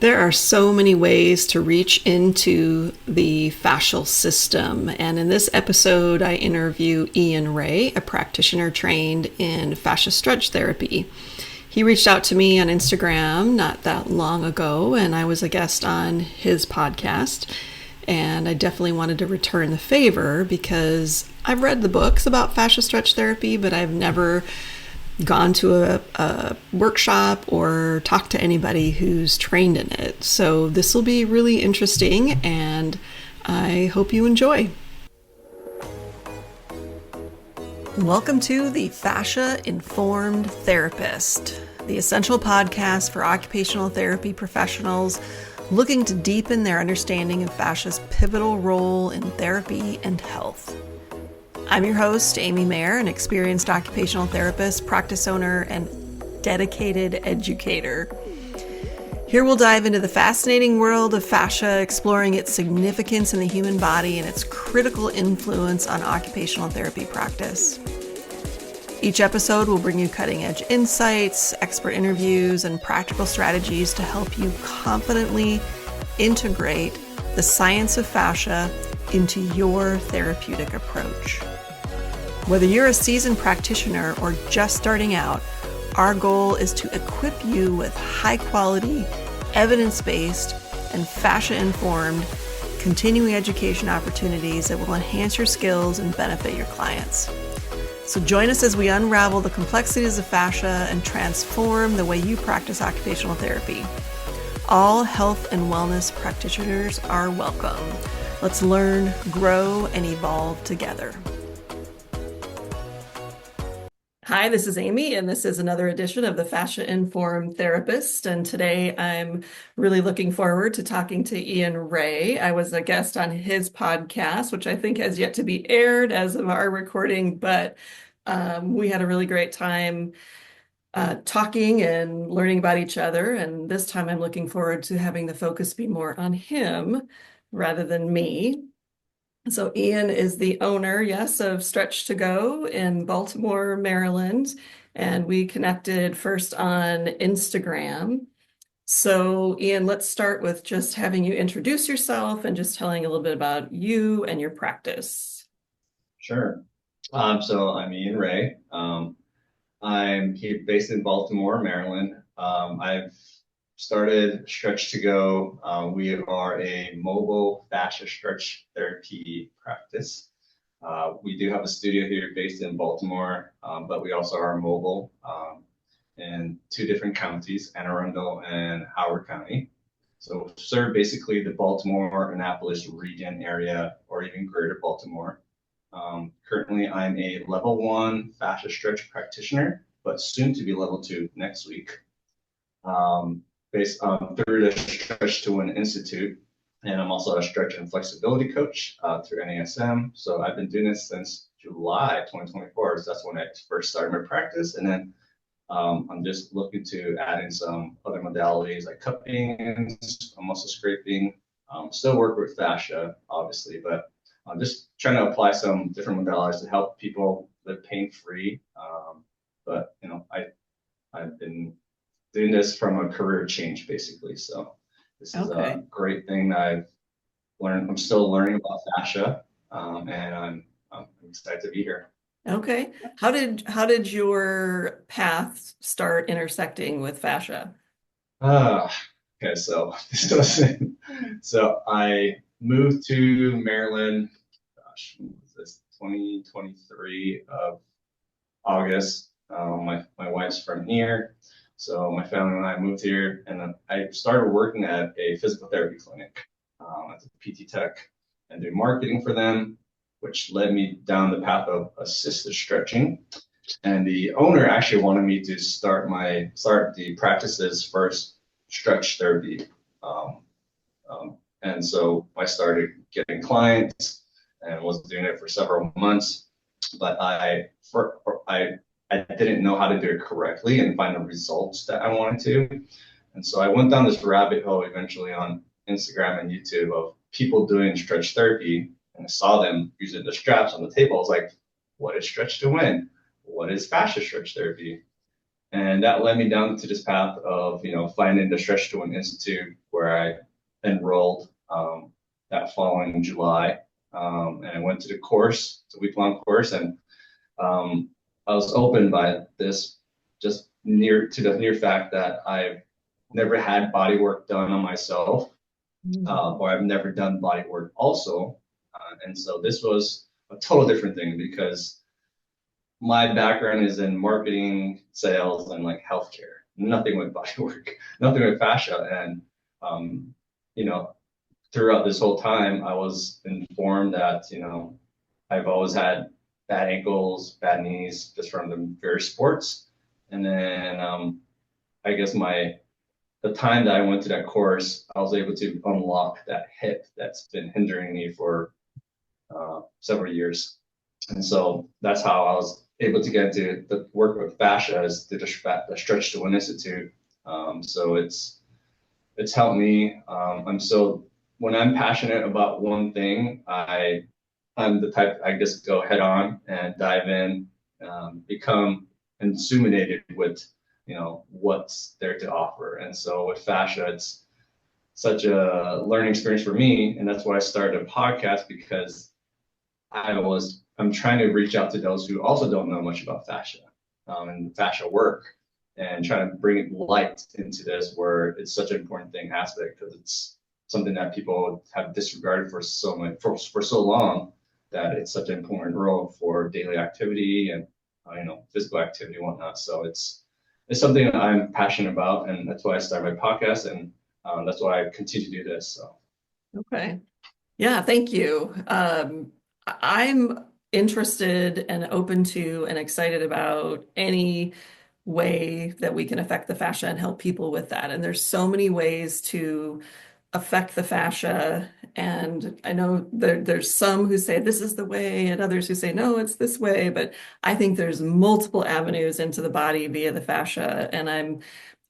There are so many ways to reach into the fascial system. And in this episode, I interview Ian Ray, a practitioner trained in fascia stretch therapy. He reached out to me on Instagram not that long ago, and I was a guest on his podcast. And I definitely wanted to return the favor because I've read the books about fascia stretch therapy, but I've never gone to a workshop or talked to anybody who's trained in it. So this will be really interesting, and I hope you enjoy. Welcome to the Fascia Informed Therapist, the essential podcast for occupational therapy professionals looking to deepen their understanding of fascia's pivotal role in therapy and health. I'm your host, Amy Mayer, an experienced occupational therapist, practice owner, and dedicated educator. Here we'll dive into the fascinating world of fascia, exploring its significance in the human body and its critical influence on occupational therapy practice. Each episode will bring you cutting-edge insights, expert interviews, and practical strategies to help you confidently integrate the science of fascia into your therapeutic approach. Whether you're a seasoned practitioner or just starting out, our goal is to equip you with high-quality, evidence-based, and fascia-informed continuing education opportunities that will enhance your skills and benefit your clients. So join us as we unravel the complexities of fascia and transform the way you practice occupational therapy. All health and wellness practitioners are welcome. Let's learn, grow, and evolve together. Hi, this is Amy, and this is another edition of the Fascia Informed Therapist. And today I'm really looking forward to talking to Ian Ray. I was a guest on his podcast, which I think has yet to be aired as of our recording, but we had a really great time talking and learning about each other. And this time I'm looking forward to having the focus be more on him rather than me. So Ian is the owner, yes, of Stretch to Go in Baltimore, Maryland, and we connected first on Instagram. So Ian, let's start with just having you introduce yourself and just telling a little bit about you and your practice. Sure. So I'm Ian Ray. I'm here based in Baltimore, Maryland. I've started Stretch to Go. We are a mobile fascia stretch therapy practice. We do have a studio here based in Baltimore, but we also are mobile in two different counties, Anne Arundel and Howard County. So serve basically the Baltimore, Annapolis region area, or even greater Baltimore. Currently, I'm a level 1 fascia stretch practitioner, but soon to be level 2 next week. Based through the Stretch to Win Institute, and I'm also a stretch and flexibility coach through NASM. So I've been doing this since July 2024. So that's when I first started my practice, and then I'm just looking to add in some other modalities like cupping, muscle scraping. Still work with fascia, obviously, but I'm just trying to apply some different modalities to help people live pain-free. But I've been doing this from a career change, basically. So this is a great thing that I've learned. I'm still learning about fascia, and I'm excited to be here. Okay. How did your path start intersecting with fascia? Okay, so I moved to Maryland, gosh, when was this 2023 of August. My wife's from here, so my family and I moved here, and I started working at a physical therapy clinic as a PT tech and doing marketing for them, which led me down the path of assisted stretching. And the owner actually wanted me to start the practice's first stretch therapy. And so I started getting clients and was doing it for several months, but I didn't know how to do it correctly and find the results that I wanted to. And so I went down this rabbit hole eventually on Instagram and YouTube of people doing stretch therapy, and I saw them using the straps on the table. I was like, what is Stretch to Win? What is fascia stretch therapy? And that led me down to this path of, finding the Stretch to Win Institute, where I enrolled that following July. And I went to the course, it's a week-long course, and I was opened by this, just the near fact that I've never had body work done on myself, or I've never done body work also. And so this was a total different thing because my background is in marketing, sales, and like healthcare. Nothing with body work, nothing with fascia. And you know, throughout this whole time, I was informed that, I've always had bad ankles, bad knees, just from the various sports. And then I guess the time that I went to that course, I was able to unlock that hip that's been hindering me for several years. And so that's how I was able to get into the work with fascia, is through the Stretch to Win Institute. So it's helped me. When I'm passionate about one thing, I'm the type, I just go head on and dive in, become illuminated with, what's there to offer. And so with fascia, it's such a learning experience for me. And that's why I started a podcast, because I'm trying to reach out to those who also don't know much about fascia, and fascia work, and trying to bring light into this, where it's such an important aspect, because it's something that people have disregarded for so long, that it's such an important role for daily activity and physical activity and whatnot. So it's something that I'm passionate about, and that's why I started my podcast, and that's why I continue to do this. So. Okay. Yeah, thank you. I'm interested and open to and excited about any way that we can affect the fascia and help people with that. And there's so many ways to affect the fascia. And I know there's some who say this is the way, and others who say no, it's this way. But I think there's multiple avenues into the body via the fascia. And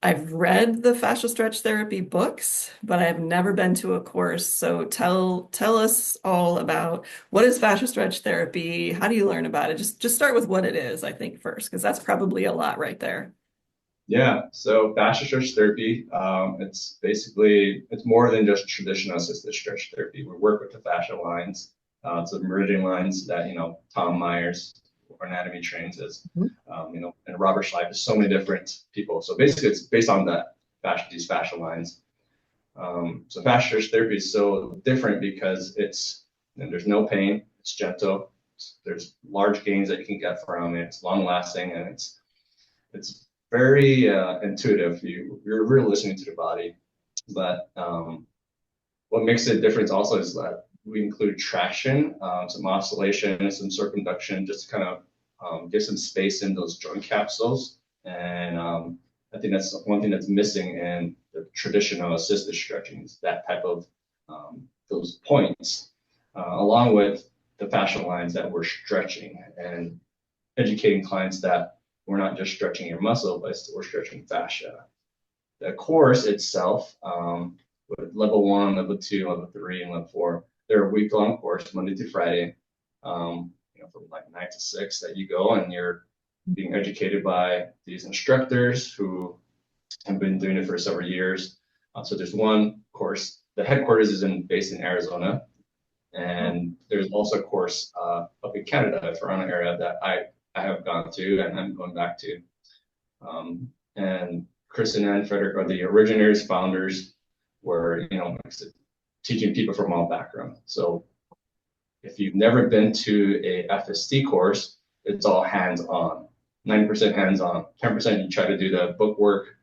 I've read the fascia stretch therapy books, but I've never been to a course. So tell us all about, what is fascia stretch therapy? How do you learn about it? Just start with what it is, I think, first, because that's probably a lot right there. Yeah, so fascia stretch therapy, it's more than just traditional assisted stretch therapy. We work with the fascia lines, so the meridian lines that, Tom Myers or anatomy trains as, and Robert Schleif, so many different people. So basically it's based on these fascia lines. So fascia stretch therapy is so different because there's no pain, it's gentle, there's large gains that you can get from it, it's long lasting, and it's very intuitive. You're really listening to the body. But what makes it different also is that we include traction, some oscillation, some circumduction, just to kind of give some space in those joint capsules. And I think that's one thing that's missing in the traditional assisted stretching, is that type of those points, along with the fascia lines that we're stretching, and educating clients that we're not just stretching your muscle, but we're stretching fascia. The course itself, with level 1, level 2, level 3, and level 4, they're a week-long course, Monday through Friday, from like 9 to 6 that you go, and you're being educated by these instructors who have been doing it for several years. So there's one course. The headquarters is based in Arizona, and there's also a course up in Canada, Toronto area, that I have gone to, and I'm going back to. And Chris and Ann Frederick are the originators, founders, were, teaching people from all backgrounds. So if you've never been to a FST course, it's all hands-on, 90% hands-on, 10% you try to do the book work,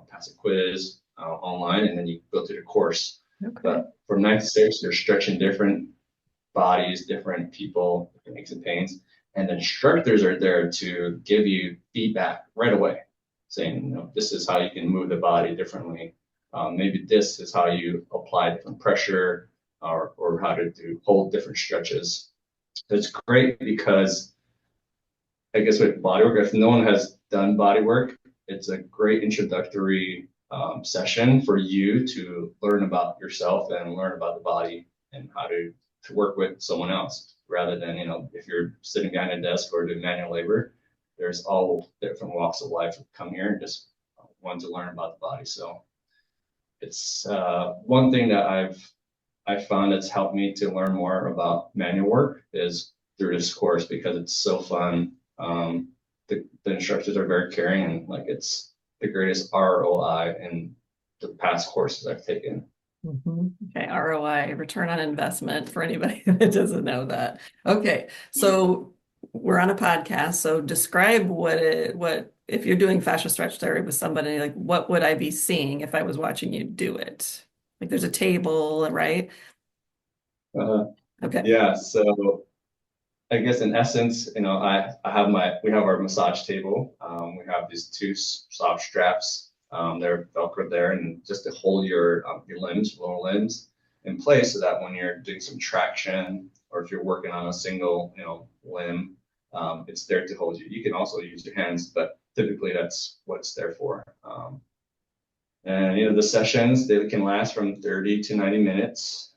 pass a quiz online, and then you go through the course. Okay. But from 9 to 6, you're stretching different bodies, different people, different aches and pains. And the instructors are there to give you feedback right away, saying, this is how you can move the body differently. Maybe this is how you apply different pressure, or how to hold different stretches. It's great because, I guess, with bodywork, if no one has done bodywork, it's a great introductory session for you to learn about yourself and learn about the body and how to work with someone else, rather than, if you're sitting behind a desk or doing manual labor, there's all different walks of life that come here and just want to learn about the body. So it's one thing that I found that's helped me to learn more about manual work is through this course because it's so fun. The instructors are very caring and like it's the greatest ROI in the past courses I've taken. Okay, ROI, return on investment for anybody that doesn't know that. Okay, so we're on a podcast, so describe what if you're doing fascia stretch therapy with somebody, like what would I be seeing if I was watching you do it? Like there's a table, right? Uh, Okay. yeah, so I guess in essence, we have our massage table. We have these two soft straps. They're Velcro there, and just to hold your lower limbs in place, so that when you're doing some traction, or if you're working on a single, limb, it's there to hold you. You can also use your hands, but typically that's what it's there for. And the sessions they can last from 30 to 90 minutes.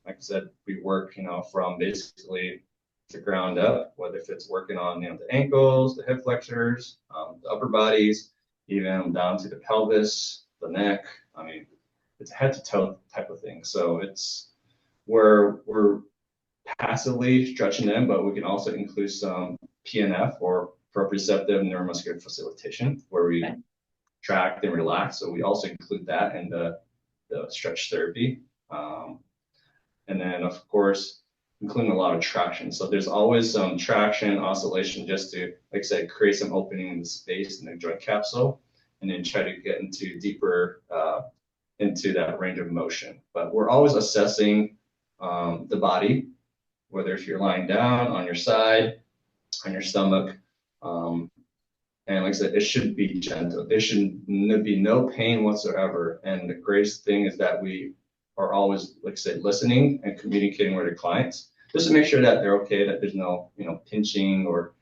Like I said, we work, from basically the ground up, whether if it's working on, the ankles, the hip flexors, the upper bodies, even down to the pelvis, the neck. I mean, it's a head to toe type of thing. So we're passively stretching them, but we can also include some PNF or proprioceptive neuromuscular facilitation, where we tract and relax. So we also include that in the stretch therapy. And then, of course, including a lot of traction. So there's always some traction, oscillation, just to, like I said, create some opening in the space in the joint capsule, and then try to get into deeper into that range of motion. But we're always assessing the body, whether if you're lying down, on your side, on your stomach. And like I said, it should be gentle. There should be no pain whatsoever. And the greatest thing is that we are always, like I said, listening and communicating with the clients, just to make sure that they're okay, that there's no, pinching or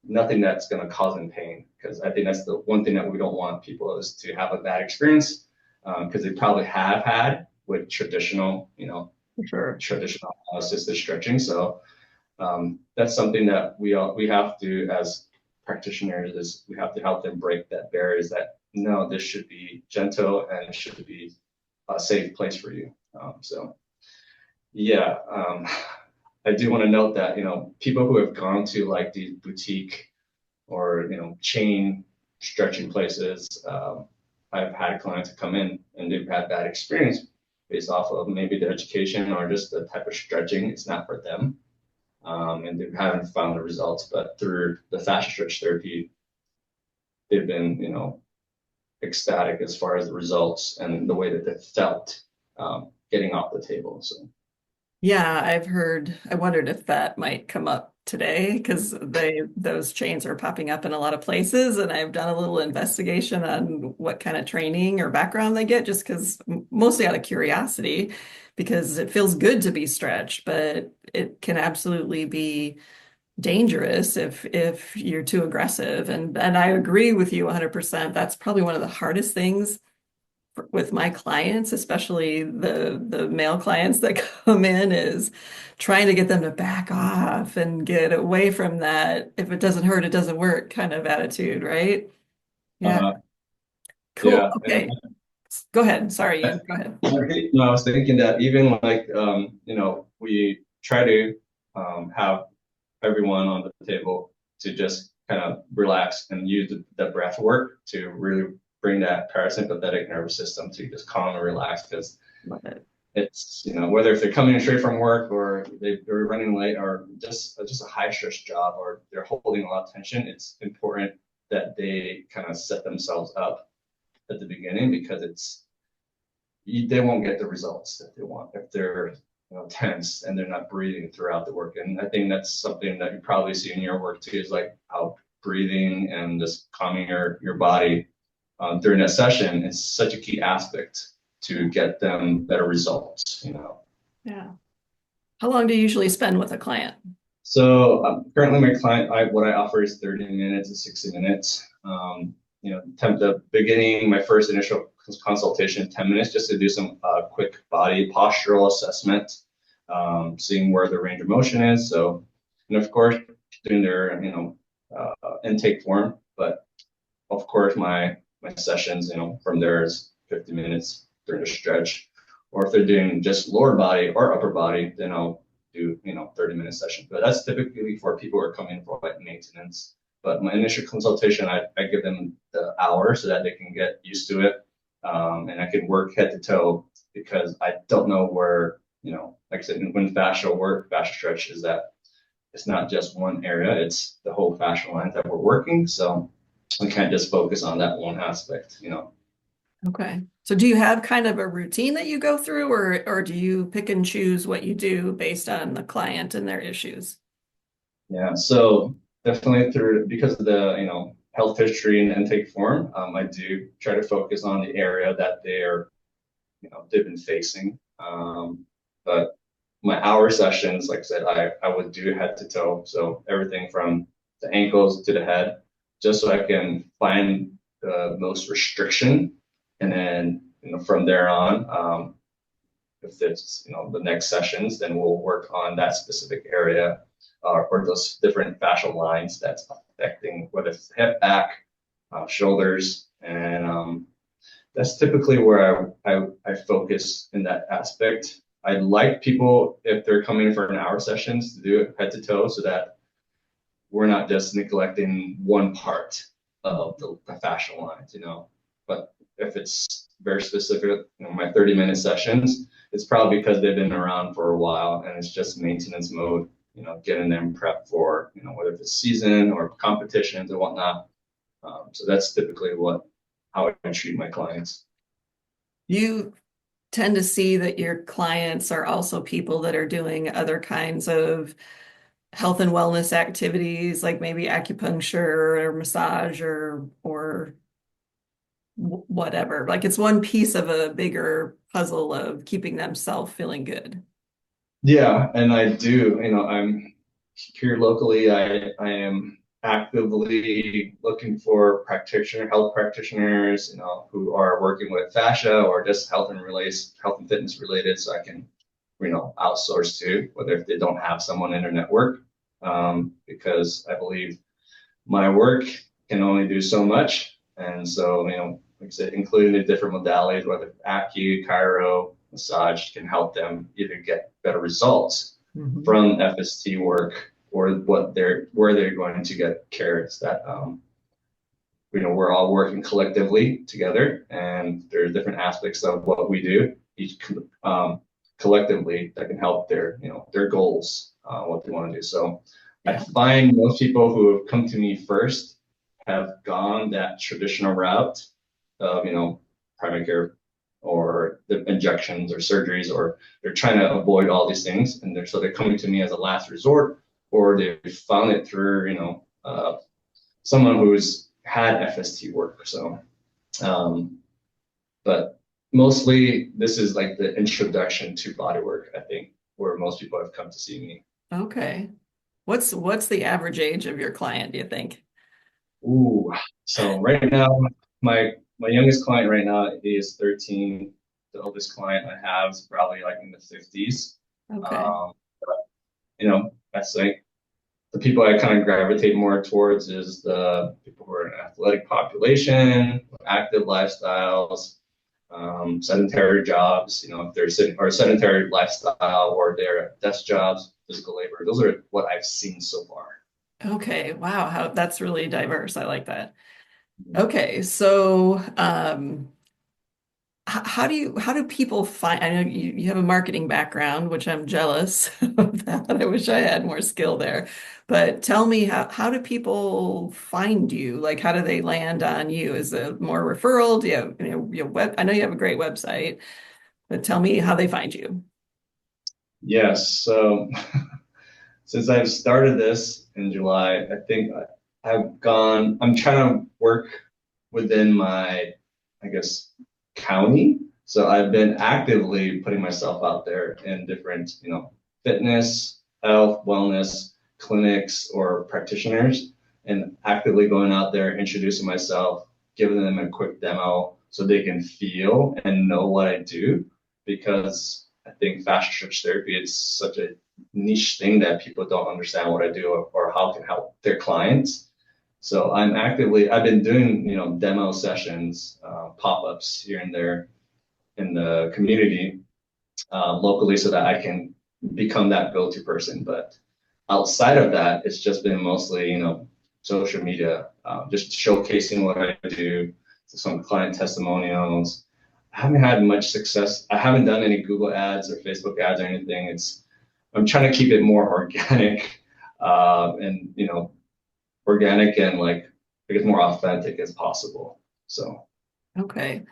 nothing that's going to cause them pain. Because I think that's the one thing that we don't want people is to have a bad experience, because they probably have had with traditional, traditional assisted stretching. So that's something that we have to, as practitioners, is we have to help them break that barriers that no, this should be gentle and it should be a safe place for you. I do want to note that, people who have gone to like these boutique or, chain stretching places, I've had clients come in and they've had bad experience based off of maybe the education or just the type of stretching. It's not for them. And they haven't found the results, but through the fascia stretch therapy, they've been, ecstatic as far as the results and the way that they felt getting off the table. So Yeah, I wondered if that might come up today because those chains are popping up in a lot of places, and I've done a little investigation on what kind of training or background they get, just because mostly out of curiosity, because it feels good to be stretched, but it can absolutely be dangerous if you're too aggressive. And I agree with you 100%. That's probably one of the hardest things with my clients, especially the male clients that come in, is trying to get them to back off and get away from that if it doesn't hurt, it doesn't work kind of attitude, right? Yeah. uh, Cool. yeah. Okay. Go ahead. Sorry, Ian. Go ahead. No, I was thinking that even like we try to have everyone on the table to just kind of relax and use the breath work to really bring that parasympathetic nervous system to just calm and relax, because it's, whether if they're coming in straight from work or they're running late or just a high stress job or they're holding a lot of tension, it's important that they kind of set themselves up at the beginning, because they won't get the results that they want if they're tense and they're not breathing throughout the work. And I think that's something that you probably see in your work too, is like how breathing and just calming your body during that session is such a key aspect to get them better results. Yeah. How long do you usually spend with a client? So currently my client, what I offer is 30 minutes to 60 minutes. The beginning, my first initial consultation, 10 minutes, just to do some quick body postural assessment, seeing where the range of motion is. So, and of course, doing their, intake form. But of course, my sessions, from there is 50 minutes during the stretch. Or if they're doing just lower body or upper body, then I'll do, 30-minute session. But that's typically for people who are coming for like maintenance. But my initial consultation, I give them the hour so that they can get used to it. And I can work head to toe because I don't know where, like I said, when fascia stretch is that it's not just one area, it's the whole fascia line that we're working. So we can't just focus on that one aspect. Okay. So do you have kind of a routine that you go through, or do you pick and choose what you do based on the client and their issues? Yeah, so definitely because of the, health history and intake form, I do try to focus on the area that they've been facing. But my hour sessions, like I said, I would do head to toe. So everything from the ankles to the head, just so I can find the most restriction. And then, from there on, if it's, the next sessions, then we'll work on that specific area or those different fascial lines that's affecting whether it's hip, back, shoulders. And that's typically where I focus in that aspect. I'd like people, if they're coming for an hour sessions, to do it head to toe so that we're not just neglecting one part of the fascial lines. But if it's very specific, my 30-minute sessions, it's probably because they've been around for a while and it's just maintenance mode, getting them prepped for, whether it's season or competitions and whatnot. So that's typically how I treat my clients. You tend to see that your clients are also people that are doing other kinds of health and wellness activities, like maybe acupuncture or massage or whatever. Like it's one piece of a bigger puzzle of keeping themselves feeling good. Yeah, and I do. I'm here locally. I am actively looking for health practitioners, who are working with fascia or just health and fitness related, so I can, outsource to, whether if they don't have someone in their network, because I believe my work can only do so much, and so like I said, including the different modalities, whether acu, chiro, massage, can help them either get better results from FST work or where they're going to get care. It's that we're all working collectively together, and there are different aspects of what we do each collectively that can help their goals, what they want to do. So I find most people who have come to me first have gone that traditional route of primary care or the injections or surgeries, or they're trying to avoid all these things, and they're coming to me as a last resort, or they found it through someone who's had FST work. So, but mostly this is like the introduction to body work, I think, where most people have come to see me. Okay. What's the average age of your client, do you think? Ooh, so right now, my youngest client right now is 13. The oldest client I have is probably like in the 50s. Okay. That's like the people I kind of gravitate more towards is the people who are in athletic population, active lifestyles, sedentary jobs, if they're sitting or sedentary lifestyle or they're desk jobs, physical labor. Those are what I've seen so far. Okay. Wow. That's really diverse. I like that. Okay. So, how do people find, I know you have a marketing background, which I'm jealous of that. I wish I had more skill there. But tell me, how do people find you? Like, how do they land on you? Is it more referral? Do you have, your web? I know you have a great website, but tell me how they find you. Yes. So since I've started this in July, I think I'm trying to work within my, I guess, county. So I've been actively putting myself out there in different, fitness, health, wellness clinics or practitioners, and actively going out there, introducing myself, giving them a quick demo so they can feel and know what I do. Because I think fascia stretch therapy is such a niche thing that people don't understand what I do or how it can help their clients. So I've been doing, demo sessions, pop-ups here and there in the community, locally so that I can become that go-to person. But outside of that, it's just been mostly, social media, just showcasing what I do, some client testimonials. I haven't had much success. I haven't done any Google ads or Facebook ads or anything. I'm trying to keep it more organic, and organic and like I guess more authentic as possible. So Okay.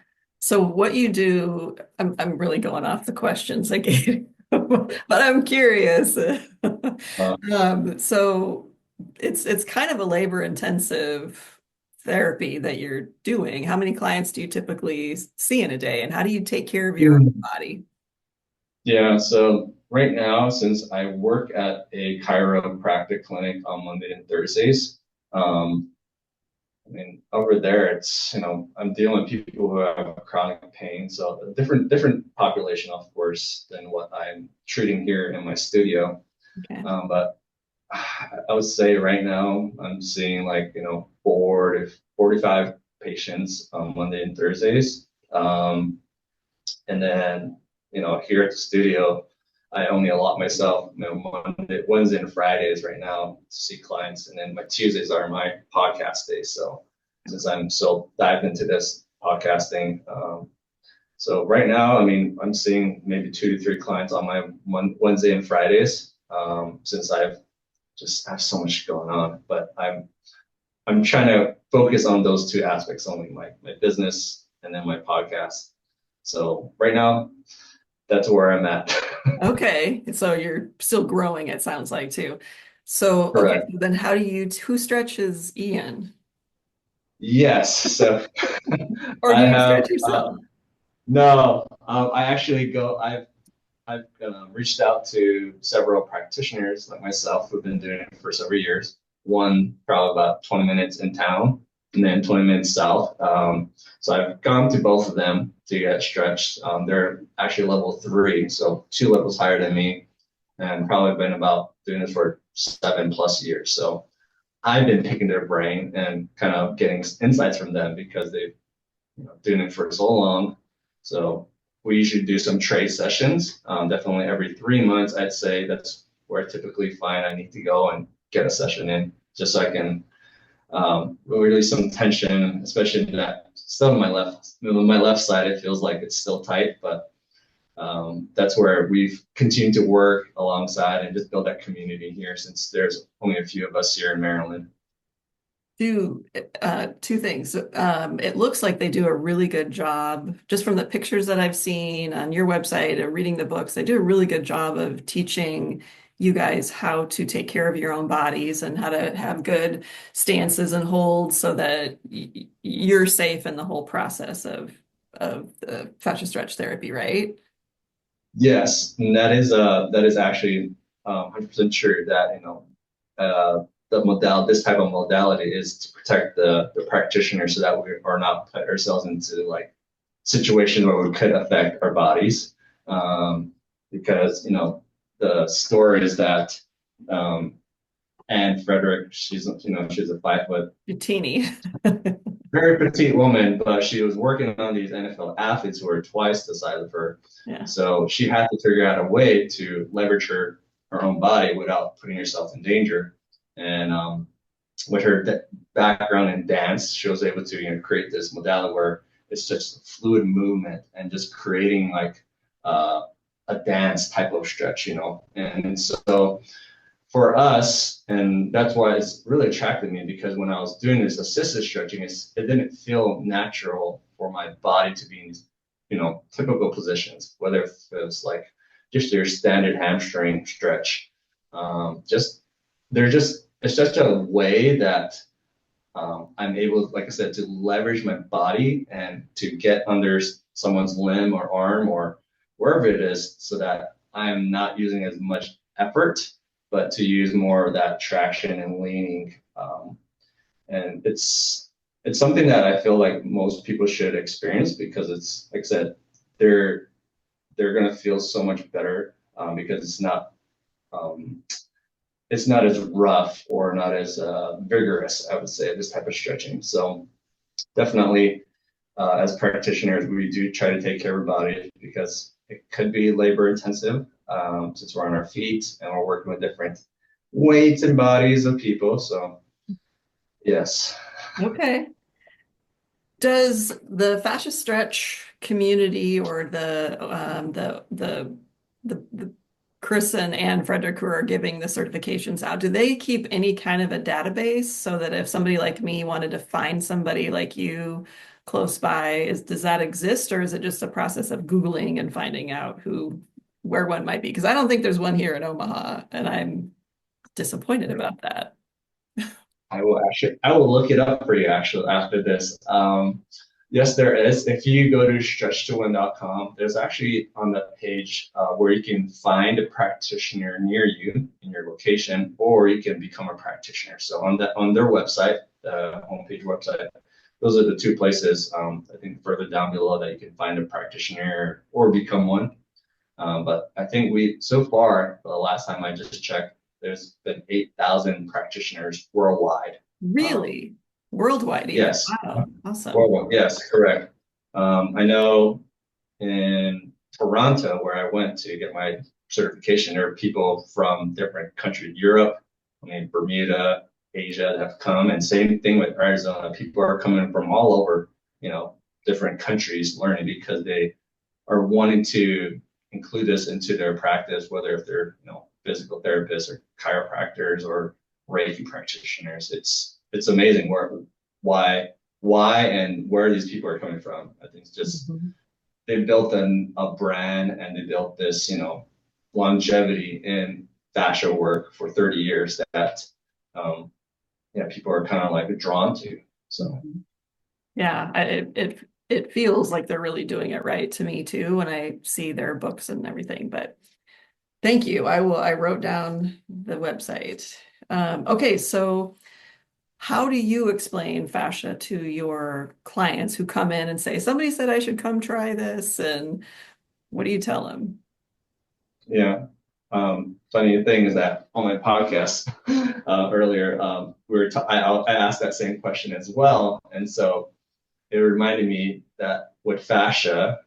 So what you do, I'm really going off the questions I gave, but I'm curious. uh, So it's kind of a labor intensive therapy that you're doing. How many clients do you typically see in a day, and how do you take care of your own body? yeah, so right now, since I work at a chiropractic clinic on Monday and Thursdays, um, I mean, over there, I'm dealing with people who have chronic pain, so a different population, of course, than what I'm treating here in my studio. Okay. But I would say right now I'm seeing like, 45 patients on Monday and Thursdays. And then, here at the studio, I only allot myself, Wednesday and Fridays right now to see clients. And then my Tuesdays are my podcast days. So since I'm so dived into this podcasting, so right now, I mean, I'm seeing maybe 2 to 3 clients on my Wednesday and Fridays, since I've just have so much going on. But I'm trying to focus on those 2 aspects only, my business and then my podcast. So right now, that's where I'm at. Okay. So you're still growing, it sounds like too. So, okay, Correct. so then who stretches Ian? Yes. So Or do I you have stretch yourself? no. I actually go. I've reached out to several practitioners like myself who've been doing it for several years. One probably about 20 minutes in town, and then 20 minutes south. So I've gone to both of them to get stretched. They're actually level 3, so 2 levels higher than me, and probably been about doing this for 7+ years. So I've been picking their brain and kind of getting insights from them because they've doing it for so long. So we usually do some trade sessions. Definitely every 3 months, I'd say that's where I typically find I need to go and get a session in, just so I can release some tension, especially that still on my left side. It feels like it's still tight, but that's where we've continued to work alongside and just build that community here, since there's only a few of us here in Maryland. Do two things. It looks like they do a really good job, just from the pictures that I've seen on your website and reading the books. They do a really good job of teaching you guys how to take care of your own bodies and how to have good stances and holds so that you're safe in the whole process of the fascia stretch therapy, right? Yes, and that is actually 100% true that this type of modality is to protect the practitioner so that we are not put ourselves into like situations where we could affect our bodies. Because the story is that Anne Frederick, she's a 5 foot You're teeny. very petite woman, but she was working on these NFL athletes who were twice the size of her. Yeah. So she had to figure out a way to leverage her own body without putting herself in danger. And with her background in dance, she was able to create this modality where it's just fluid movement and just creating like a dance type of stretch, And so for us, and that's why it's really attracted me, because when I was doing this assisted stretching, it didn't feel natural for my body to be in these, typical positions, whether it was like just your standard hamstring stretch. It's just a way that I'm able, like I said, to leverage my body and to get under someone's limb or arm or wherever it is, so that I'm not using as much effort, but to use more of that traction and leaning. And it's something that I feel like most people should experience, because it's, like I said, they're they're going to feel so much better because um, it's not as rough or not as vigorous, I would say, this type of stretching. So definitely, as practitioners, we do try to take care of our body because it could be labor intensive since we're on our feet and we're working with different weights and bodies of people. So yes. Okay. Does the fascia stretch community or the Chris and Anne Frederick who are giving the certifications out, do they keep any kind of a database so that if somebody like me wanted to find somebody like you close by, does that exist, or is it just a process of Googling and finding out where one might be? Because I don't think there's one here in Omaha, and I'm disappointed about that. I will look it up for you actually after this. Yes, there is. If you go to stretch2win.com, there's actually on the page where you can find a practitioner near you in your location, or you can become a practitioner. So on their website, the homepage website, those are the two places. I think further down below that you can find a practitioner or become one. But I think so far, the last time I just checked, there's been 8,000 practitioners worldwide. Really? Worldwide even? Yes, Wow, awesome. worldwide. Yes, correct. I know in Toronto, where I went to get my certification, there are people from different countries, Europe, I mean, Bermuda, Asia that have come, and same thing with Arizona. People are coming from all over, different countries learning because they are wanting to include this into their practice, whether if they're, physical therapists or chiropractors or Reiki practitioners. It's amazing why and where these people are coming from. I think it's just they built a brand and they built this, longevity in fascia work for 30 years that people are kind of like drawn to. So Yeah, it feels like they're really doing it right to me too when I see their books and everything. But thank you. I wrote down the website. Okay, so how do you explain fascia to your clients who come in and say, somebody said I should come try this, and what do you tell them? yeah. Funny thing is that on my podcast earlier, I asked that same question as well, and so it reminded me that with fascia,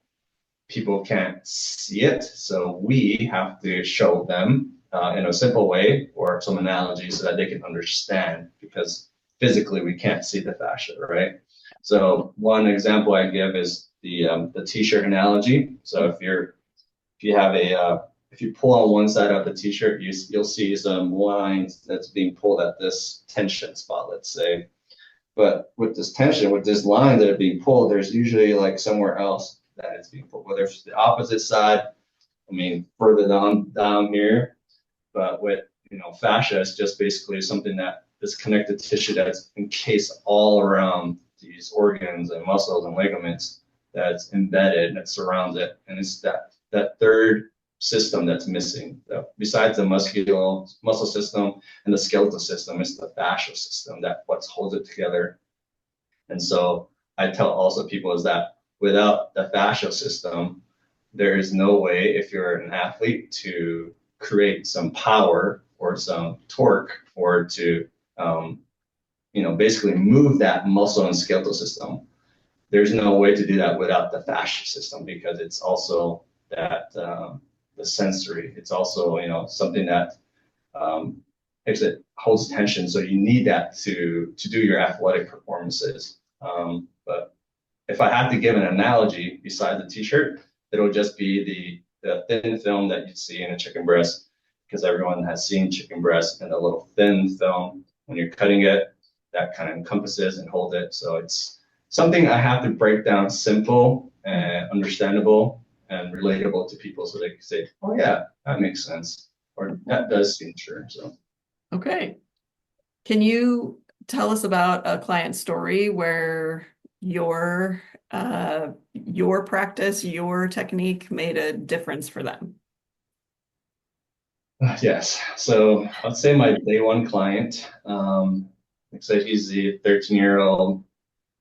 people can't see it, so we have to show them in a simple way or some analogy so that they can understand because physically we can't see the fascia, right? So one example I give is the t-shirt analogy. So if you pull on one side of the t-shirt, you'll see some lines that's being pulled at this tension spot, let's say. But with this tension, with this line that are being pulled, there's usually like somewhere else that it's being pulled, whether it's the opposite side, I mean, further down here. But with, fascia, it's just basically something that this connective tissue that's encased all around these organs and muscles and ligaments that's embedded and that surrounds it. And it's that third system that's missing. Besides the muscle system and the skeletal system, it's the fascial system that what holds it together. And so I tell also people is that without the fascial system, there is no way if you're an athlete to create some power or some torque or to basically move that muscle and skeletal system. There's no way to do that without the fascia system because it's also that the sensory. It's also something that it holds tension. So you need that to do your athletic performances. But if I had to give an analogy beside the t-shirt, it'll just be the thin film that you see in a chicken breast, because everyone has seen chicken breast and the little thin film when you're cutting it, that kind of encompasses and hold it. So it's something I have to break down simple and understandable and relatable to people so they can say, oh yeah, that makes sense. Or that does seem true. So Okay. Can you tell us about a client story where your practice, your technique made a difference for them? yes. So I'd say my day one client, like I said, he's the 13-year-old.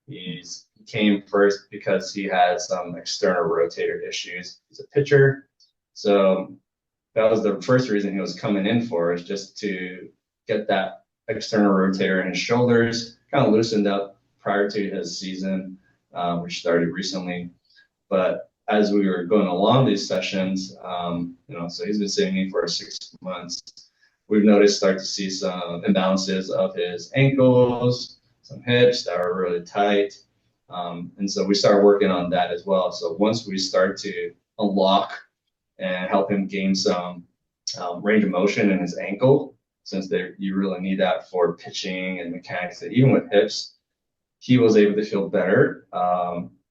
He's came first because he has some external rotator issues. He's a pitcher. So that was the first reason he was coming in for, is just to get that external rotator in his shoulders, kind of loosened up prior to his season, which started recently. But as we were going along these sessions, so he's been seeing me for 6 months. We've start to see some imbalances of his ankles, some hips that are really tight. And so we started working on that as well. So once we start to unlock and help him gain some range of motion in his ankle, since you really need that for pitching and mechanics, and even with hips, he was able to feel better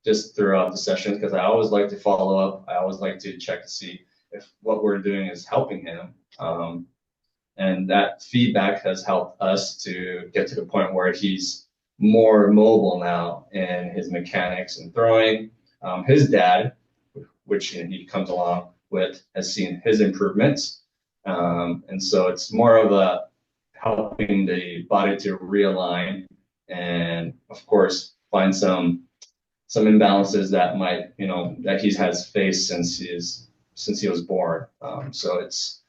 just throughout the sessions, because I always like to follow up. I always like to check to see if what we're doing is helping him. And that feedback has helped us to get to the point where he's more mobile now in his mechanics and throwing. His dad, which he comes along with, has seen his improvements. And so it's more of a helping the body to realign and, of course, find some imbalances that might, that he has faced since he was born. So it's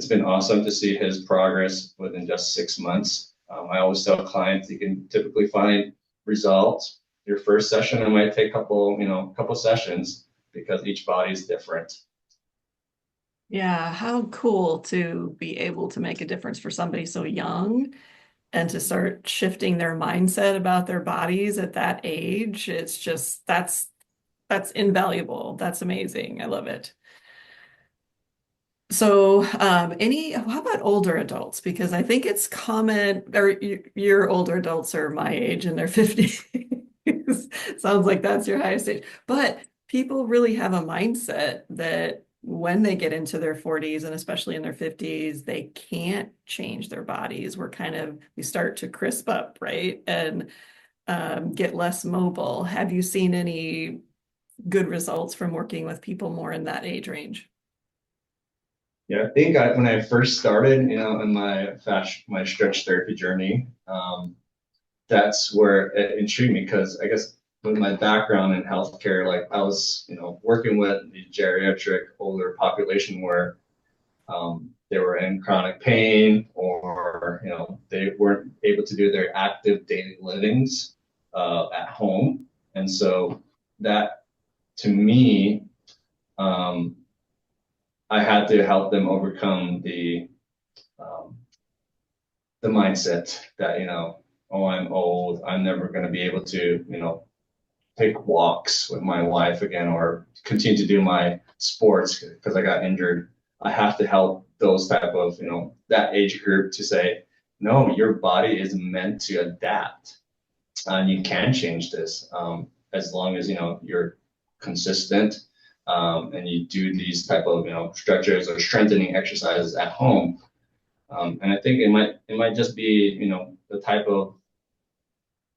been awesome to see his progress within just 6 months. I always tell clients you can typically find results. Your first session, it might take a couple sessions, because each body is different. Yeah, how cool to be able to make a difference for somebody so young and to start shifting their mindset about their bodies at that age. It's just, that's invaluable. That's amazing. I love it. So, how about older adults? Because I think it's common, or your older adults are my age in their 50s. Sounds like that's your highest age. But people really have a mindset that when they get into their 40s and especially in their 50s, they can't change their bodies. We start to crisp up, right? And get less mobile. Have you seen any good results from working with people more in that age range? Yeah, I think when I first started, in my stretch therapy journey, that's where it intrigued me, because I guess with my background in healthcare, like I was, working with the geriatric older population where they were in chronic pain, or they weren't able to do their active daily livings at home, and so that, to me, I had to help them overcome the mindset that, oh, I'm old, I'm never going to be able to, take walks with my wife again, or continue to do my sports because I got injured. I have to help those type of, that age group to say, no, your body is meant to adapt, and you can change this as long as, you're consistent, and you do these type of, stretches or strengthening exercises at home. And I think it might just be, the type of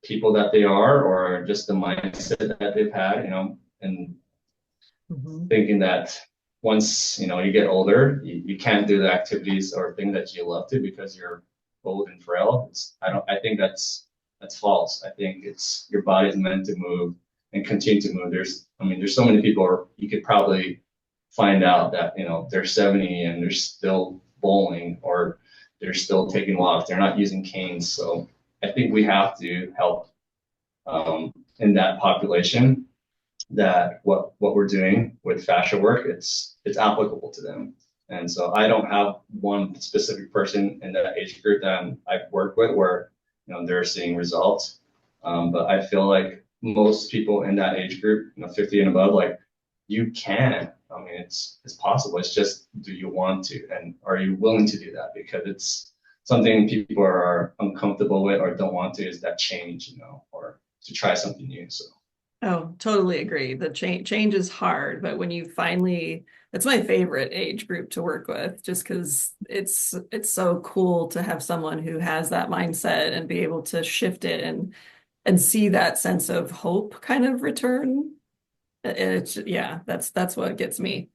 people that they are, or just the mindset that they've had, and thinking that once, you get older, you can't do the activities or things that you love to because you're old and frail. I think that's false. I think it's your body's meant to move and continue to move. There's so many people, you could probably find out that, they're 70 and they're still bowling, or they're still taking walks. They're not using canes. So I think we have to help in that population, that what we're doing with fascia work, it's applicable to them. And so I don't have one specific person in that age group that I've worked with where, they're seeing results. But I feel like most people in that age group, 50 and above, like, you can. It's possible. It's just, do you want to, and are you willing to do that? Because it's something people are uncomfortable with or don't want to, is that change, or to try something new. So. Oh, totally agree. The change is hard, but when you finally, it's my favorite age group to work with, just because it's so cool to have someone who has that mindset and be able to shift it and see that sense of hope kind of return. That's what gets me.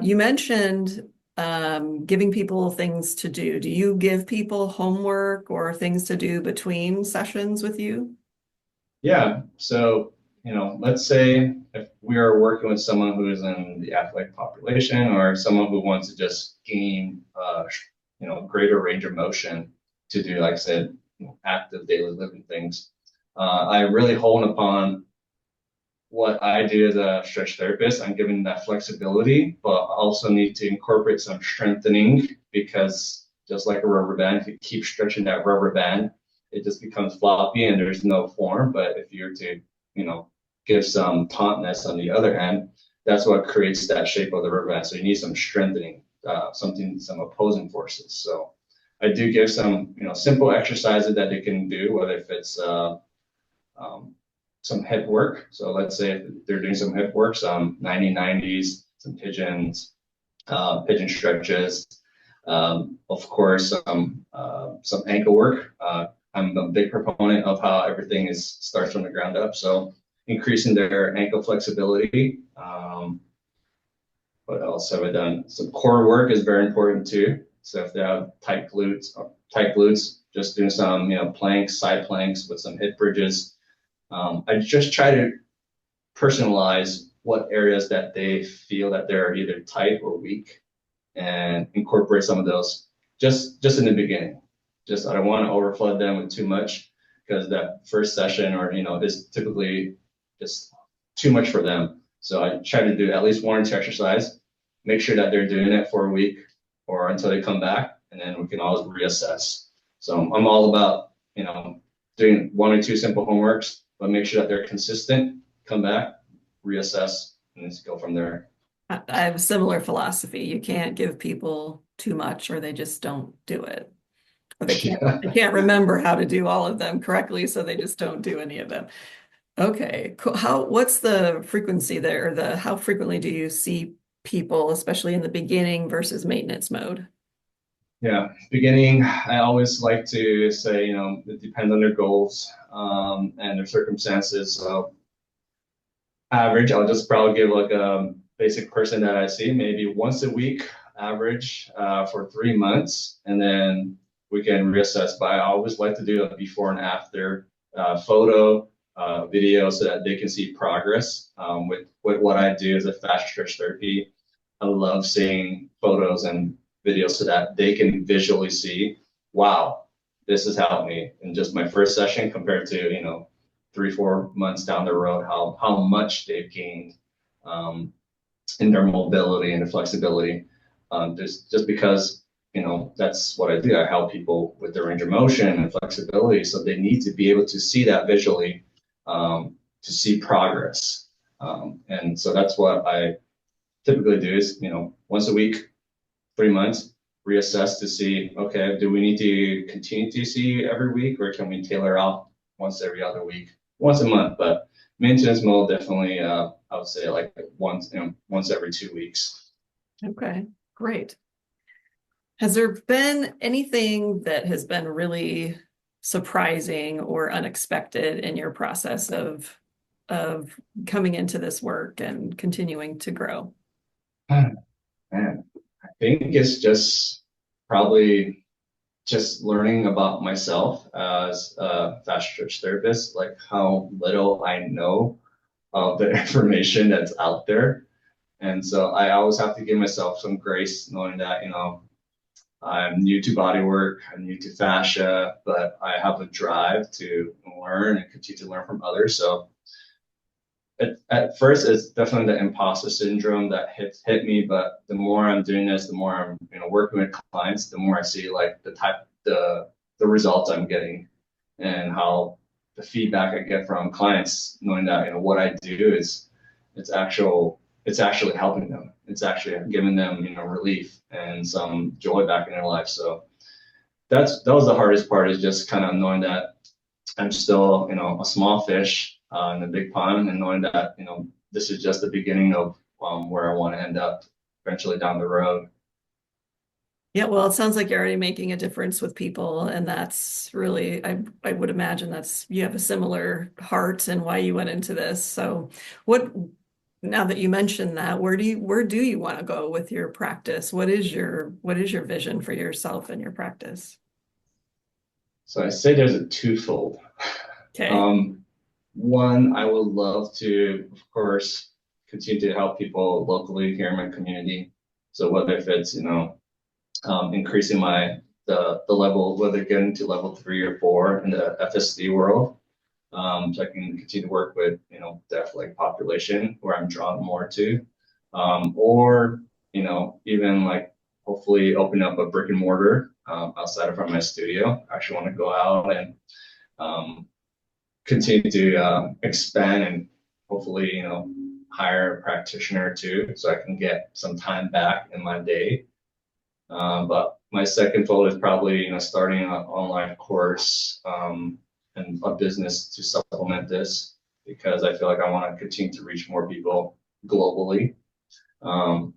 You mentioned giving people things to do. Do you give people homework or things to do between sessions with you? Yeah. So, let's say if we are working with someone who is in the athletic population or someone who wants to just gain, greater range of motion to do, like I said, active daily living things. I really hone upon what I do as a stretch therapist. I'm giving that flexibility, but also need to incorporate some strengthening because just like a rubber band, if you keep stretching that rubber band, it just becomes floppy and there's no form. But if you're to, give some tautness on the other end, that's what creates that shape of the rubber band. So you need some strengthening, some opposing forces. So I do give some, simple exercises that they can do, whether if it's um, some hip work. So let's say if they're doing some hip work, some 90-90s, some pigeon stretches. Of course, some ankle work. I'm a big proponent of how everything starts from the ground up. So increasing their ankle flexibility. What else have I done? Some core work is very important too. So if they have tight glutes, just doing some, planks, side planks with some hip bridges. I just try to personalize what areas that they feel that they're either tight or weak and incorporate some of those just in the beginning. Just I don't want to overflood them with too much because that first session or is typically just too much for them. So I try to do at least one or two exercise, make sure that they're doing it for a week or until they come back, and then we can always reassess. So I'm all about doing one or two simple homeworks, but make sure that they're consistent, come back, reassess, and let's go from there. I have a similar philosophy. You can't give people too much or they just don't do it. Or they can't remember how to do all of them correctly, so they just don't do any of them. Okay, cool. What's the frequency there? How frequently do you see people, especially in the beginning versus maintenance mode? Yeah, beginning, I always like to say, it depends on their goals and their circumstances. So average, I'll just probably give like a basic person that I see maybe once a week average for 3 months, and then we can reassess. But I always like to do a before and after photo, video, so that they can see progress with what I do as a fascia stretch therapy. I love seeing photos and videos so that they can visually see, wow, this has helped me in just my first session compared to 3-4 months down the road, how much they've gained um, in their mobility and their flexibility. Just because that's what I do. I help people with their range of motion and flexibility, so they need to be able to see that visually to see progress. And so that's what I typically do is once a week, 3 months, reassess to see, okay, do we need to continue to see every week or can we tailor out once every other week, once a month? But maintenance mode definitely, I would say like once every 2 weeks. Okay, great. Has there been anything that has been really surprising or unexpected in your process of coming into this work and continuing to grow? Man, I think it's just probably just learning about myself as a fascia stretch therapist, like how little I know of the information that's out there. And so I always have to give myself some grace knowing that, I'm new to body work, I'm new to fascia, but I have a drive to learn and continue to learn from others. So at first, it's definitely the imposter syndrome that hit me. But the more I'm doing this, the more I'm working with clients, the more I see like the results I'm getting and how the feedback I get from clients, knowing that what I do is it's actually helping them. It's actually giving them relief and some joy back in their life. So that was the hardest part is just kind of knowing that I'm still a small fish in a big pond, and knowing that this is just the beginning of where I want to end up eventually down the road. Yeah, well, it sounds like you're already making a difference with people, and that's really, I would imagine that's you have a similar heart and why you went into this. So, what now that you mentioned that, where do you want to go with your practice? What is your vision for yourself and your practice? So I say there's a twofold. Okay. Um, One, I would love to, of course, continue to help people locally here in my community. So whether if it's, increasing the level, whether getting to level 3 or 4 in the FSD world, so I can continue to work with, deaf like population where I'm drawn more to, or, even like hopefully open up a brick and mortar outside of from my studio. I actually want to go out and um, continue to expand and hopefully, hire a practitioner too, so I can get some time back in my day. But my second goal is probably, starting an online course and a business to supplement this because I feel like I want to continue to reach more people globally. Um,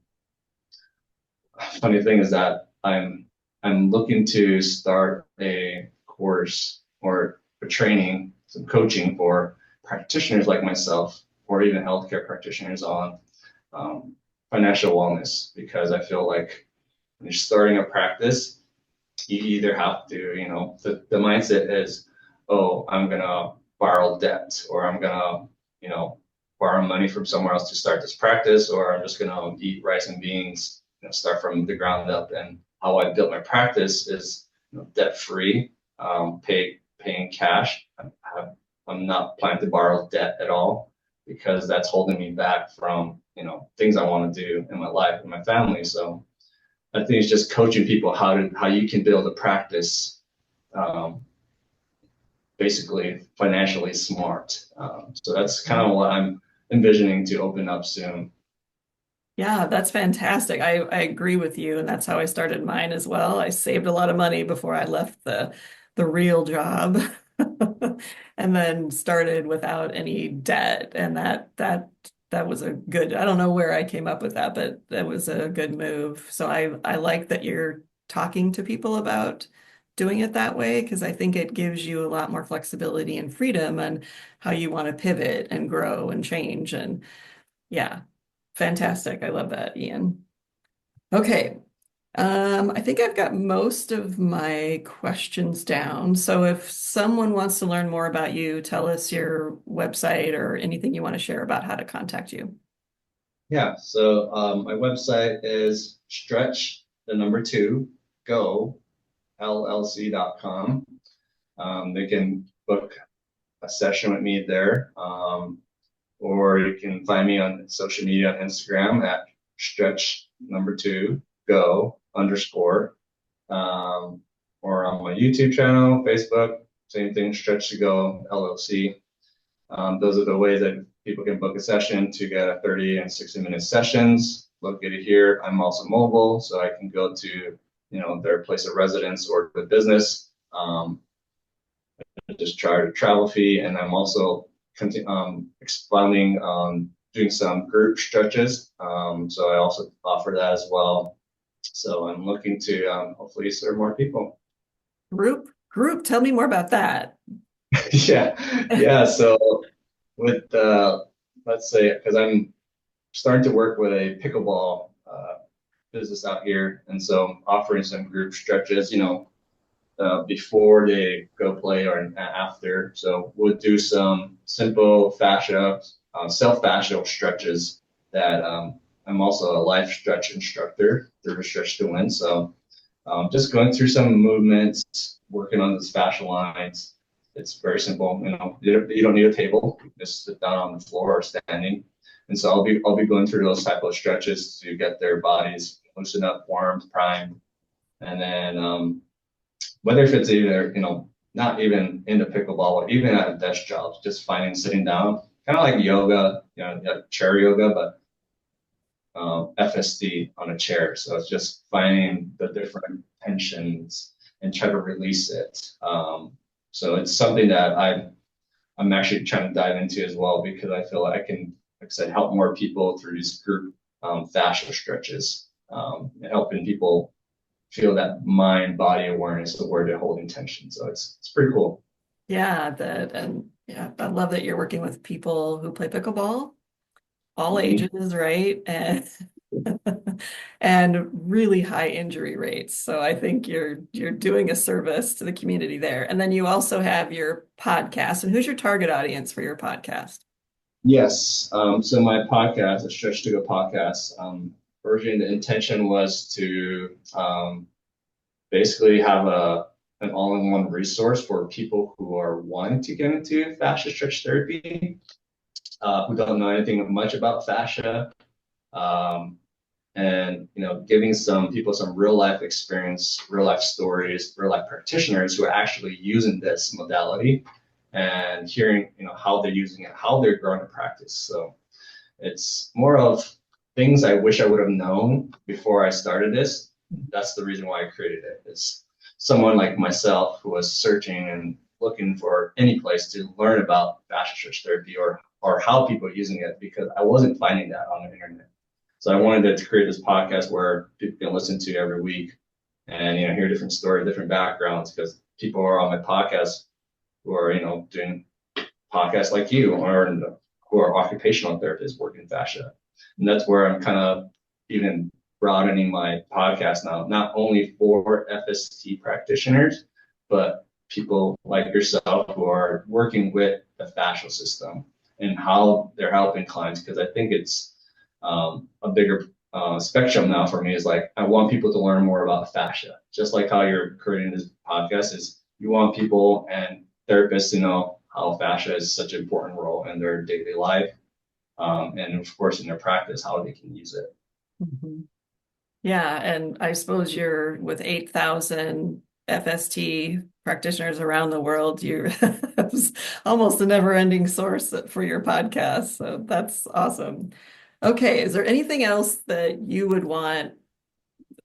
Funny thing is that I'm looking to start a course or a training, some coaching for practitioners like myself, or even healthcare practitioners on um, financial wellness, because I feel like when you're starting a practice, you either have to, the mindset is, oh, I'm gonna borrow debt, or I'm gonna, borrow money from somewhere else to start this practice, or I'm just gonna eat rice and beans, start from the ground up. And how I built my practice is, debt free, paying cash. I'm not planning to borrow debt at all because that's holding me back from, things I want to do in my life and my family. So I think it's just coaching people how you can build a practice, um, basically financially smart. So that's kind of what I'm envisioning to open up soon. Yeah, that's fantastic. I agree with you, and that's how I started mine as well. I saved a lot of money before I left the real job, and then started without any debt, and that was a good. I don't know where I came up with that, but that was a good move. So I like that you're talking to people about doing it that way because I think it gives you a lot more flexibility and freedom on how you want to pivot and grow and change and yeah. Fantastic. I love that, Ian. Okay. I think I've got most of my questions down. So if someone wants to learn more about you, tell us your website or anything you want to share about how to contact you. Yeah. So my website is stretch the number two go llc.com. They can book a session with me there. Or you can find me on social media on Instagram at stretch number two go underscore, or on my YouTube channel, Facebook, same thing, stretch to go LLC. Those are the ways that people can book a session to get a 30 and 60-minute sessions located here. I'm also mobile, so I can go to, their place of residence or the business. Just charge a travel fee, and I'm also expanding doing some group stretches. So I also offer that as well. So I'm looking to hopefully serve more people. Tell me more about that. Yeah, yeah. So with let's say, because I'm starting to work with a pickleball business out here, and so I'm offering some group stretches, before they go play or after. So we'll do some simple fascia, self fascial stretches that I'm also a life stretch instructor through Stretch to Win. So just going through some movements, working on those fascial lines. It's very simple. You don't need a table. Just sit down on the floor or standing. And so I'll be going through those type of stretches to get their bodies loosened up, warmed, primed, and then whether if it's either, not even into pickleball or even at a desk job, just finding sitting down, kind of like yoga, like chair yoga, but FSD on a chair. So it's just finding the different tensions and try to release it. So it's something that I'm actually trying to dive into as well because I feel like I can, like I said, help more people through these group fascia stretches, and helping people feel that mind body awareness of where they're holding tension. So it's pretty cool. Yeah, I love that you're working with people who play pickleball, all Mhm. ages, right? And and really high injury rates. So I think you're doing a service to the community there. And then you also have your podcast. And who's your target audience for your podcast? Yes. So my podcast, the Stretch to Go podcast, originally the intention was to basically have an all-in-one resource for people who are wanting to get into fascia stretch therapy, who don't know anything much about fascia, and giving some people some real life experience, real life stories, real life practitioners who are actually using this modality, and hearing how they're using it, how they're growing to practice. So it's more of things I wish I would have known before I started this. That's the reason why I created it. It's someone like myself who was searching and looking for any place to learn about fascia stretch therapy or how people are using it, because I wasn't finding that on the internet. So I wanted to create this podcast where people can listen to every week and hear different stories, different backgrounds, because people are on my podcast who are doing podcasts like you, or who are occupational therapists working fascia. And that's where I'm kind of even broadening my podcast now, not only for FST practitioners, but people like yourself who are working with the fascial system and how they're helping clients. Because I think it's a bigger spectrum now for me. Is like, I want people to learn more about fascia, just like how you're creating this podcast. Is you want people and therapists to know how fascia is such an important role in their daily life, and of course in their practice, how they can use it. Mhm. Yeah, and I suppose you're with 8,000 FST practitioners around the world. You're almost a never-ending source for your podcast. So that's awesome. Okay, is there anything else that you would want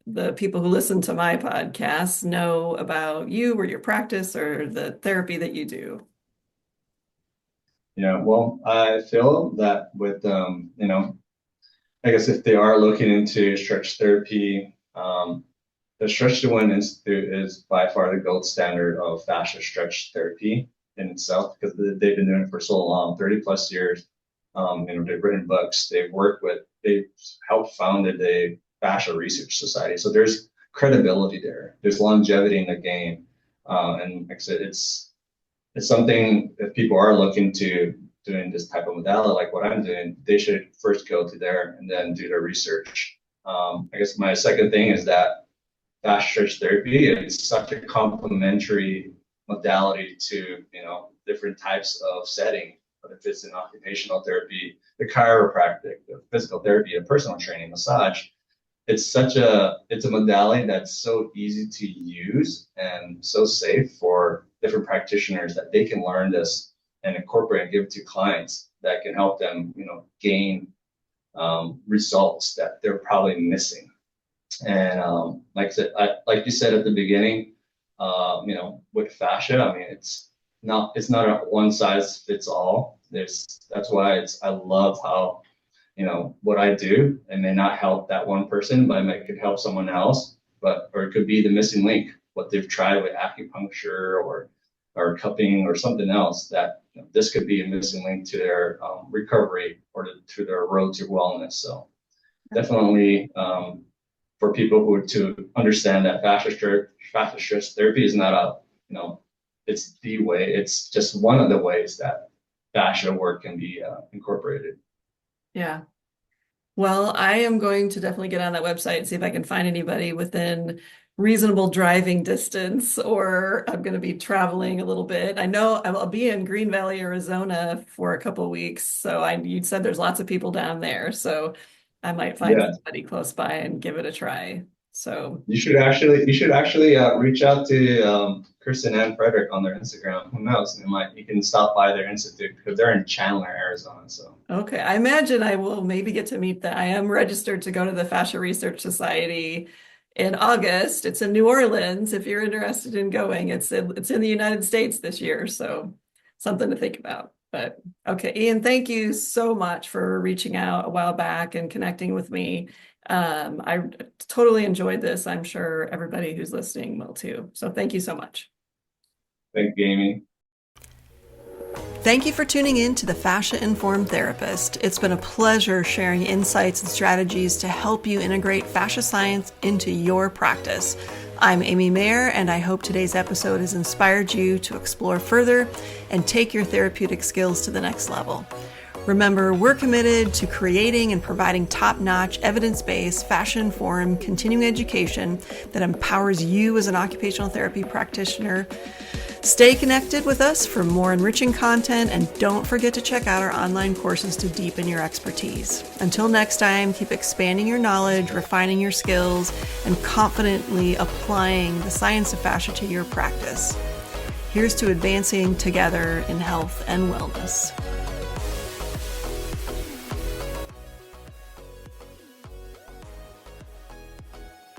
the people who listen to my podcast know about you or your practice or the therapy that you do? Yeah, well, I feel that with I guess if they are looking into stretch therapy, the Stretch to Win Institute is by far the gold standard of fascia stretch therapy in itself, because they've been doing it for so long, 30 plus years. They've written books, they've helped founded the Fascia Research Society. So there's credibility there. There's longevity in the game. And like I said, it's something, if people are looking to doing this type of modality like what I'm doing, they should first go to there and then do their research. I guess my second thing is that fascia stretch therapy is such a complementary modality to different types of setting. But if it's in occupational therapy, the chiropractic, the physical therapy, the personal training, massage, it's a modality that's so easy to use and so safe for different practitioners that they can learn this and incorporate and give to clients that can help them gain results that they're probably missing. And like I said, like you said at the beginning, with fascia, I mean, it's not a one size fits all. That's why I love how what I do. It may not help that one person, but it could help someone else. Or it could be the missing link, what they've tried with acupuncture or cupping or something else, that this could be a missing link to their recovery or to their road to wellness. So definitely for people who to understand that fascia stretch therapy is not it's the way. It's just one of the ways that fascia work can be incorporated. Yeah. Well, I am going to definitely get on that website and see if I can find anybody within reasonable driving distance, or I'm going to be traveling a little bit. I know I'll be in Green Valley, Arizona for a couple of weeks. So you said there's lots of people down there. So I might find Yeah. somebody close by and give it a try. So You should actually reach out to Kristen and Frederick on their Instagram. Who knows? You can stop by their institute because they're in Chandler, Arizona. So okay, I imagine I will maybe get to meet that. I am registered to go to the Fascia Research Society in August. It's in New Orleans. If you're interested in going, it's in the United States this year, so something to think about. But okay, Ian, thank you so much for reaching out a while back and connecting with me. I totally enjoyed this. I'm sure everybody who's listening will too. So thank you so much. thank you, Amy. Thank you for tuning in to the Fascia Informed Therapist. It's been a pleasure sharing insights and strategies to help you integrate fascia science into your practice. I'm Amy Mayer, and I hope today's episode has inspired you to explore further and take your therapeutic skills to the next level. Remember, we're committed to creating and providing top-notch, evidence-based, fascia-informed continuing education that empowers you as an occupational therapy practitioner. Stay connected with us for more enriching content, and don't forget to check out our online courses to deepen your expertise. Until next time, keep expanding your knowledge, refining your skills, and confidently applying the science of fascia to your practice. Here's to advancing together in health and wellness.